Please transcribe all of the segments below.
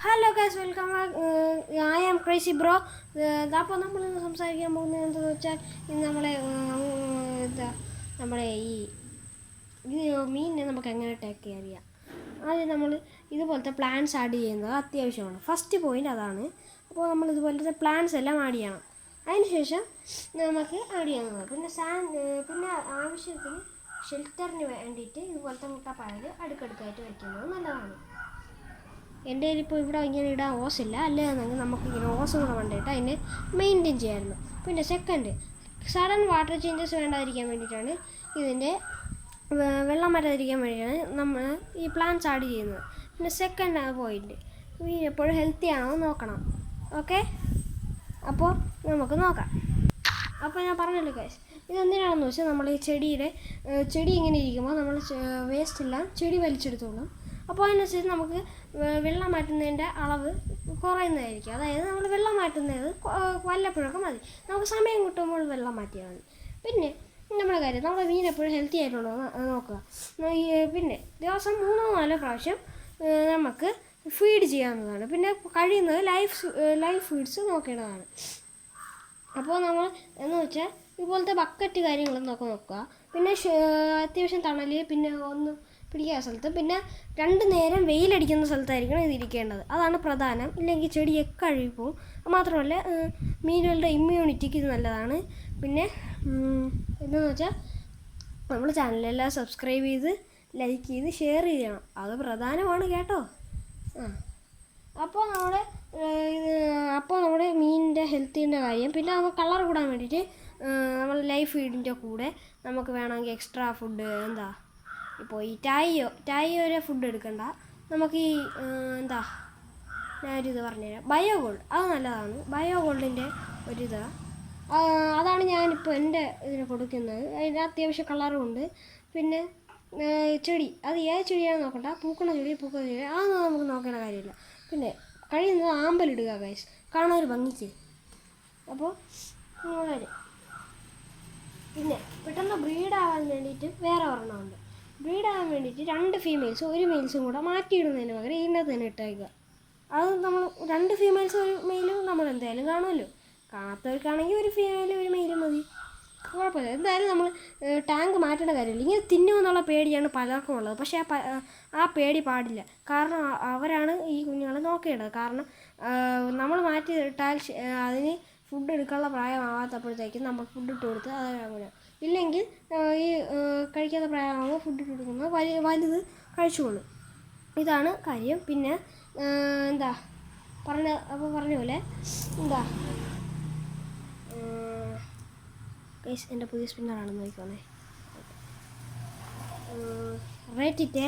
Hello guys, welcome back. I am crazy bro. അപ്പോൾ നമ്മളിന്ന് സംസാരിക്കാൻ പോകുന്നത് എന്താണെന്ന് വെച്ചാൽ ഇന്ന് നമ്മളെ ഈ മീനിനെ നമുക്ക് എങ്ങനെ ടേക്ക് കെയർ ചെയ്യാം. ആദ്യം നമ്മൾ ഇതുപോലത്തെ പ്ലാന്റ്സ് ആഡ് ചെയ്യുന്നത് അത്യാവശ്യമാണ്. ഫസ്റ്റ് പോയിൻ്റ് അതാണ്. അപ്പോൾ നമ്മൾ ഇതുപോലത്തെ പ്ലാന്റ്സ് എല്ലാം ആഡ് ചെയ്യണം. അതിനുശേഷം നമുക്ക് ആഡ് ചെയ്യുന്നത് പിന്നെ ആവശ്യത്തിന് ഷെൽട്ടറിന് വേണ്ടിയിട്ട് ഇതുപോലത്തെ മുട്ടപ്പായൽ അടുക്കടുക്കായിട്ട് വയ്ക്കുന്നത് നല്ലതാണ്. എൻ്റെ കയ്യിലിപ്പോൾ ഇവിടെ ഇങ്ങനെ ഇടാൻ ഓസില്ല, അല്ലാതെങ്കിൽ നമുക്കിങ്ങനെ ഓസ് കൂടെ കൊണ്ടിട്ട് അതിനെ മെയിൻറ്റെയിൻ ചെയ്യാമായിരുന്നു. പിന്നെ സെക്കൻഡ്, സഡൻ വാട്ടർ ചേഞ്ചസ് വേണ്ടാതിരിക്കാൻ വേണ്ടിയിട്ടാണ് ഇതിൻ്റെ വെള്ളം വരാതിരിക്കാൻ വേണ്ടിയിട്ടാണ് നമ്മൾ ഈ പ്ലാന്റ്സ് ആഡ് ചെയ്യുന്നത്. പിന്നെ സെക്കൻഡ് പോയിൻ്റ്, മീൻ എപ്പോഴും ഹെൽത്തി ആണോ നോക്കണം. ഓക്കെ, അപ്പോൾ നമുക്ക് നോക്കാം. അപ്പോൾ ഞാൻ പറഞ്ഞല്ലോ ഗൈസ്, ഇതെന്തിനാണെന്ന് വെച്ചാൽ നമ്മൾ ഈ ചെടി ഇങ്ങനെ ഇരിക്കുമ്പോൾ നമ്മൾ വേസ്റ്റെല്ലാം ചെടി വലിച്ചെടുത്തോളും. അപ്പോൾ അതിനനുസരിച്ച് നമുക്ക് വെള്ളം മാറ്റുന്നതിൻ്റെ അളവ് കുറയുന്നതായിരിക്കും. അതായത് നമ്മൾ വെള്ളം മാറ്റുന്നത് വല്ലപ്പോഴൊക്കെ മതി, നമുക്ക് സമയം കിട്ടുമ്പോൾ വെള്ളം മാറ്റിയാൽ മതി. പിന്നെ നമ്മുടെ കാര്യം, നമ്മുടെ മീൻ എപ്പോഴും ഹെൽത്തി ആയിട്ടുണ്ടോ നോക്കുക. പിന്നെ ദിവസം 3-4 പ്രാവശ്യം നമുക്ക് ഫീഡ് ചെയ്യാവുന്നതാണ്. പിന്നെ കഴിയുന്നത് ലൈഫ് ഫീഡ്സ് നോക്കേണ്ടതാണ്. അപ്പോൾ നമ്മൾ എന്ന് വെച്ചാൽ ഇതുപോലത്തെ ബക്കറ്റ് കാര്യങ്ങളൊക്കെ നോക്കുക. പിന്നെ അത്യാവശ്യം തണൽ, പിന്നെ ഒന്ന് പിടിക്കുന്ന സ്ഥലത്ത്, പിന്നെ 2 നേരം വെയിലടിക്കുന്ന സ്ഥലത്തായിരിക്കണം ഇതിരിക്കേണ്ടത്. അതാണ് പ്രധാനം. ഇല്ലെങ്കിൽ ചെടിയൊക്കെ അഴുകിപ്പോവും. മാത്രമല്ല മീനുകളുടെ ഇമ്മ്യൂണിറ്റിക്ക് ഇത് നല്ലതാണ്. പിന്നെ എന്താണെന്ന് വെച്ചാൽ നമ്മൾ ചാനലെല്ലാം സബ്സ്ക്രൈബ് ചെയ്ത് ലൈക്ക് ചെയ്ത് ഷെയർ ചെയ്യണം, അത് പ്രധാനമാണ് കേട്ടോ. അപ്പോൾ നമ്മുടെ മീനിൻ്റെ ഹെൽത്തിൻ്റെ കാര്യം. പിന്നെ നമുക്ക് കളർ കൂടാൻ വേണ്ടിയിട്ട് നമ്മൾ ലൈഫ് ഫീഡിൻ്റെ കൂടെ നമുക്ക് വേണമെങ്കിൽ എക്സ്ട്രാ ഫുഡ് ഇപ്പോൾ ഈ ടായിയോരെ ഫുഡ് എടുക്കണ്ട, നമുക്ക് ഈ ഞാനൊരിത് പറഞ്ഞുതരാം. ബയോഗോൾഡ്, അത് നല്ലതാണ്. ബയോഗോൾഡിൻ്റെ അതാണ് ഞാനിപ്പോൾ എൻ്റെ ഇതിന് കൊടുക്കുന്നത്. അതിന് അത്യാവശ്യം കളറും ഉണ്ട്. പിന്നെ ചെടി, അത് ഏത് ചെടിയാണെന്ന് നോക്കണ്ട, പൂക്കുന്ന ചെടി അതൊന്നും നമുക്ക് നോക്കേണ്ട കാര്യമില്ല. പിന്നെ കഴിയുന്നത് ആമ്പലിടുക ഗൈസ്, കാണാൻ ഒരു ഭംഗിക്ക്. അപ്പോൾ കാര്യം, പിന്നെ പെട്ടെന്ന് ബ്രീഡാവാൻ വേണ്ടിയിട്ട് വേറെ ഒരെണ്ണമുണ്ട്. ബ്രീഡാകാൻ വേണ്ടിയിട്ട് 2 ഫീമെയിൽസും 1 മെയിൽസും കൂടെ മാറ്റിയിടുന്നതിന് പകരം ഇതിനകത്ത് തന്നെ ഇട്ടേക്കുക. അത് നമ്മൾ 2 ഫീമെയിൽസും 1 മെയിലും നമ്മൾ എന്തായാലും കാണുമല്ലോ. കാണാത്തവർക്കാണെങ്കിൽ 1 ഫീമെയിലും 1 മെയിലും മതി, കുഴപ്പമില്ല. എന്തായാലും നമ്മൾ ടാങ്ക് മാറ്റേണ്ട കാര്യമില്ല. ഇങ്ങനെ തിന്നുമെന്നുള്ള പേടിയാണ് പലർക്കും ഉള്ളത്. പക്ഷേ ആ പേടി പാടില്ല. കാരണം അവരാണ് ഈ കുഞ്ഞുങ്ങളെ നോക്കേണ്ടത്. കാരണം നമ്മൾ മാറ്റിയിട്ടാൽ അതിന് ഫുഡ് എടുക്കാനുള്ള പ്രായമാവാത്തപ്പോഴത്തേക്കും നമ്മൾ ഫുഡ് ഇട്ട് കൊടുത്ത് അങ്ങനെ. ഇല്ലെങ്കിൽ ഈ കഴിക്കാത്ത പ്രായമാകുമ്പോൾ ഫുഡ് ഇട്ട് കൊടുക്കുന്നത് വലുത് കഴിച്ചുകൊള്ളും. ഇതാണ് കാര്യം. പിന്നെ പറഞ്ഞ പോലെ ഗൈസ്, എൻ്റെ പുതിയ സ്പിന്നറാണെന്ന് നോക്കിക്കോണേ. റേറ്റിറ്റേ.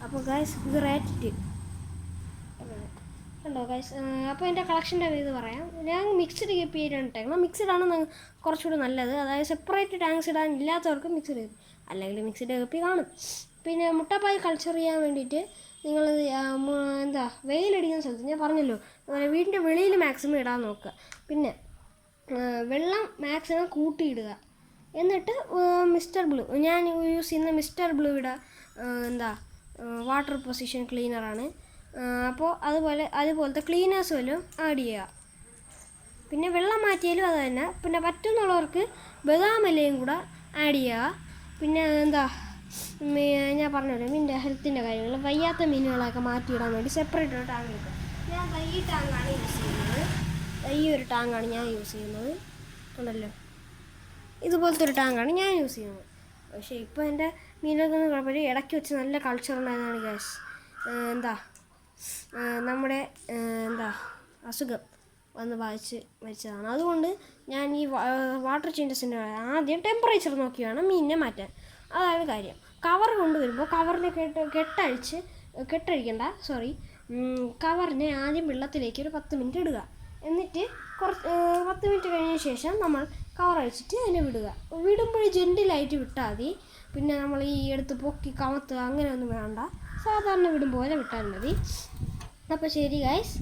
അപ്പോൾ ഗൈസ്, ഇത് റേറ്റിറ്റ് ഉണ്ടോ ഗൈസ്? അപ്പോൾ എൻ്റെ കളക്ഷൻ്റെ ഇത് പറയാം. ഞാൻ മിക്സ്ഡ് കീപ്പ് ചെയ്തിട്ടാണ് ഇട്ടേക്കണം. മിക്സ്ഡാണ് കുറച്ചുകൂടി നല്ലത്. അതായത് സെപ്പറേറ്റ് ടാങ്ക്സ് ഇടാൻ ഇല്ലാത്തവർക്ക് മിക്സ്ഡ് കീപ്പ്, അല്ലെങ്കിൽ മിക്സ്ഡ് കീപ്പ് കാണും. പിന്നെ മുട്ടപ്പാൽ കൾച്ചർ ചെയ്യാൻ വേണ്ടിയിട്ട് നിങ്ങൾ വെയിലടിക്കുന്ന സ്ഥലത്ത്, ഞാൻ പറഞ്ഞല്ലോ, വീടിൻ്റെ വെളിയിൽ മാക്സിമം ഇടാൻ നോക്കുക. പിന്നെ വെള്ളം മാക്സിമം കൂട്ടിയിടുക. എന്നിട്ട് മിസ്റ്റർ ബ്ലൂ, ഞാൻ യൂസ് ചെയ്യുന്ന മിസ്റ്റർ ബ്ലൂയുടെ വാട്ടർ പൊസിഷൻ ക്ലീനറാണ്. അപ്പോൾ അതുപോലത്തെ ക്ലീനേഴ്സ് വല്ലതും ആഡ് ചെയ്യുക. പിന്നെ വെള്ളം മാറ്റിയാലും അത് തന്നെ. പിന്നെ പറ്റുന്നുള്ളവർക്ക് ബദാമിലയും കൂടെ ആഡ് ചെയ്യുക. പിന്നെ ഞാൻ പറഞ്ഞല്ലോ, മീനിൻ്റെ ഹെൽത്തിൻ്റെ കാര്യങ്ങൾ, വയ്യാത്ത മീനുകളൊക്കെ മാറ്റിയിടാൻ വേണ്ടി സെപ്പറേറ്റ് ടാങ്ക് എടുക്കുക. ഞാൻ ഈ ടാങ്കാണ് യൂസ് ചെയ്യുന്നത്. ഈ ഒരു ടാങ്കാണ് ഞാൻ യൂസ് ചെയ്യുന്നത്. ഉണ്ടല്ലോ, ഇതുപോലത്തെ ഒരു ടാങ്കാണ് ഞാൻ യൂസ് ചെയ്യുന്നത്. പക്ഷേ ഇപ്പോൾ എൻ്റെ മീനുകൾക്കൊന്നും കുഴപ്പമില്ല. ഇടയ്ക്ക് വെച്ച് നല്ല കൾച്ചർ ഉണ്ടായതാണ് ഗ്യാസ്. നമ്മുടെ അസുഖം വന്ന് ബാധിച്ച് മരിച്ചതാണ്. അതുകൊണ്ട് ഞാൻ ഈ വാട്ടർ ചേഞ്ചസിൻ്റെ ആദ്യം ടെമ്പറേച്ചർ നോക്കി വേണം മീനിനെ മാറ്റാൻ. അതാണ് കാര്യം. കവർ കൊണ്ടുവരുമ്പോൾ കവറിനെ കവറിനെ ആദ്യം വെള്ളത്തിലേക്ക് ഒരു 10 മിനിറ്റ് ഇടുക. എന്നിട്ട് 10 മിനിറ്റ് കഴിഞ്ഞ ശേഷം നമ്മൾ കവർ അഴിച്ചിട്ട് അതിനെ വിടുമ്പോൾ ജെൻറ്റിലായിട്ട് വിട്ടാൽ മതി. പിന്നെ നമ്മൾ ഈ എടുത്ത് പൊക്കി കമത്തുക അങ്ങനെയൊന്നും വേണ്ട, സാധാരണ വിടും പോലെ വിട്ടാൽ മതി. അപ്പോൾ ശരി ഗൈസ്,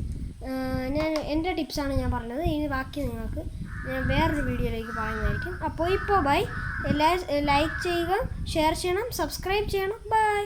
ഞാൻ എൻ്റെ ടിപ്സാണ് ഞാൻ പറഞ്ഞത്. ഇനി ബാക്കി നിങ്ങൾക്ക് ഞാൻ വേറൊരു വീഡിയോയിലേക്ക് പറയുന്നതായിരിക്കും. അപ്പോൾ ബൈ. എല്ലാവരും ലൈക്ക് ചെയ്യുക, ഷെയർ ചെയ്യണം, സബ്സ്ക്രൈബ് ചെയ്യണം. ബൈ.